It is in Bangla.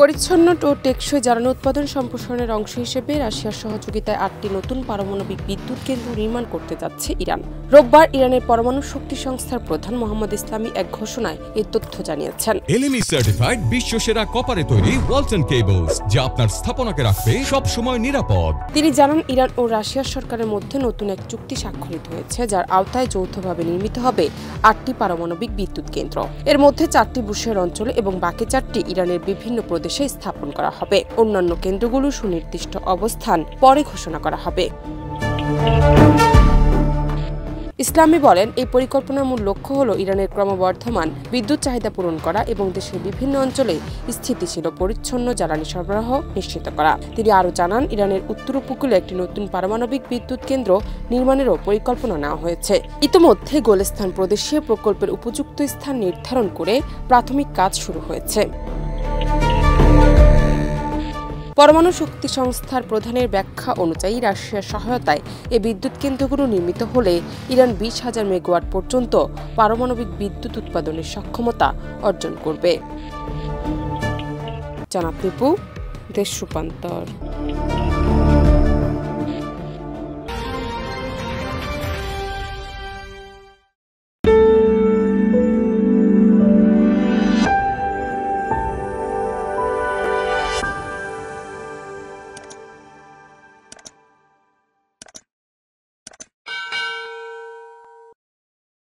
পরিচ্ছন্ন ও টেকসই জ্বালানি উৎপাদন সম্প্রসারণের অংশ হিসেবে রাশিয়ার সহযোগিতায় 8টি নতুন পারমাণবিক বিদ্যুৎ কেন্দ্র নির্মাণ করতে যাচ্ছে ইরান। রোববার ইরানের পরমাণু শক্তি সংস্থার প্রধান মোহাম্মদ ইসলামী এক ঘোষণায় এই তথ্য জানিয়েছেন। এলএমই সার্টিফাইড বিশ্বসেরা কপারে তৈরি ওয়ালটন কেবলস, যা আপনার স্থাপনাকে রাখবে সব সময় নিরাপদ। তিনি জানান, ইরান ও রাশিয়ার সরকারের মধ্যে নতুন এক চুক্তি স্বাক্ষরিত হয়েছে, যার আওতায় যৌথভাবে নির্মিত হবে 8টি পারমাণবিক বিদ্যুৎ কেন্দ্র। এর মধ্যে 4টি বুশেহর অঞ্চলে এবং বাকি 4টি ইরানের বিভিন্ন প্রদেশে স্থাপন করা হবে। অন্যান্য কেন্দ্রগুলোর সুনির্দিষ্ট অবস্থান পরে ঘোষণা করা হবে। ইসলামী বলেন, এই পরিকল্পনার মূল লক্ষ্য হল ইরানের ক্রমবর্ধমান বিদ্যুৎ চাহিদা পূরণ করা এবং দেশের বিভিন্ন অঞ্চলে স্থিতিশীল ও পরিচ্ছন্ন জ্বালানি সরবরাহ নিশ্চিত করা। তিনি আরও জানান, ইরানের উত্তর উপকূলে একটি নতুন পারমাণবিক বিদ্যুৎ কেন্দ্র নির্মাণেরও পরিকল্পনা নেওয়া হয়েছে। ইতোমধ্যে গোলস্তান প্রদেশে প্রকল্পের উপযুক্ত স্থান নির্ধারণ করে প্রাথমিক কাজ শুরু হয়েছে। পরমাণু শক্তি সংস্থার প্রধানের ব্যাখ্যা অনুযায়ী রাশিয়ার সহায়তায় এই বিদ্যুৎ কেন্দ্রগুলো নির্মিত হলে ইরান 20,000 মেগাওয়াট পর্যন্ত পারমাণবিক বিদ্যুৎ উৎপাদনের সক্ষমতা অর্জন করবে। জানাত নিপু, দেশ রূপান্তর।